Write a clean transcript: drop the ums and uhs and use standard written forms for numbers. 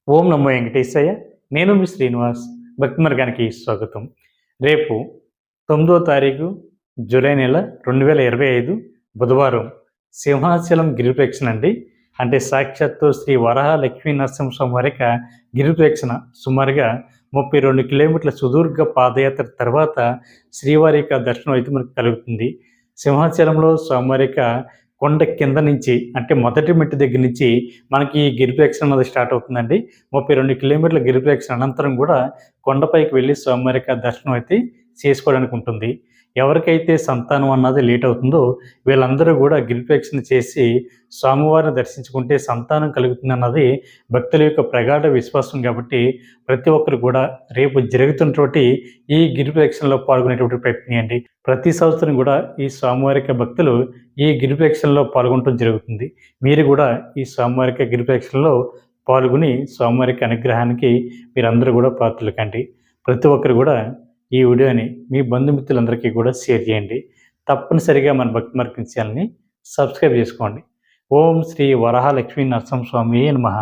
ఓం నమో వెంకటేశయ్య. నేను మీ శ్రీనివాస్. భక్తి మార్గానికి స్వాగతం. రేపు 9వ తారీఖు జూలై నెల 2025 బుధవారం సింహాచలం గిరిప్రదక్షిణ అండి. అంటే సాక్షాత్తు శ్రీ వరాహ లక్ష్మీ నరసింహస్వామి వారి యొక్క గిరిప్రదక్షిణ సుమారుగా 32 కిలోమీటర్ల సుదీర్ఘ పాదయాత్ర తర్వాత శ్రీవారి యొక్క దర్శనం అయితే మనకు కలుగుతుంది. సింహాచలంలో స్వామివారి యొక్క కొండ కింద నుంచి అంటే మొదటి మెట్టు దగ్గర నుంచి మనకి ఈ గిరిప్రదక్షిణ అనేది స్టార్ట్ అవుతుందండి. 32 కిలోమీటర్ల గిరిప్రదక్షిణ అనంతరం కూడా కొండపైకి వెళ్ళి స్వామివారి యొక్క దర్శనం అయితే చేసుకోవడానికి ఉంటుంది. ఎవరికైతే సంతానం అన్నది లేట్ అవుతుందో వీళ్ళందరూ కూడా గిరిప్రదక్షిణ చేసి స్వామివారిని దర్శించుకుంటే సంతానం కలుగుతుంది అన్నది భక్తుల యొక్క ప్రగాఢ విశ్వాసం. కాబట్టి ప్రతి ఒక్కరు కూడా రేపు జరుగుతున్నటువంటి ఈ గిరిప్రదక్షిణలో పాల్గొనేటువంటి ప్రయత్నం చేయండి. ప్రతి సంవత్సరం కూడా ఈ స్వామివారి యొక్క భక్తులు ఈ గిరిప్రదక్షిణలో పాల్గొనడం జరుగుతుంది. మీరు కూడా ఈ స్వామివారి యొక్క గిరిప్రదక్షిణలో పాల్గొని స్వామివారి యొక్క అనుగ్రహానికి మీరందరూ కూడా పాత్రలు కండి. ప్రతి ఒక్కరు కూడా ఈ వీడియోని మీ బంధుమిత్రులందరికీ కూడా షేర్ చేయండి. తప్పనిసరిగా మన భక్తి మార్గం ఛానల్ని సబ్స్క్రైబ్ చేసుకోండి. ఓం శ్రీ వరాహ లక్ష్మీ నరసింహస్వామి నమః.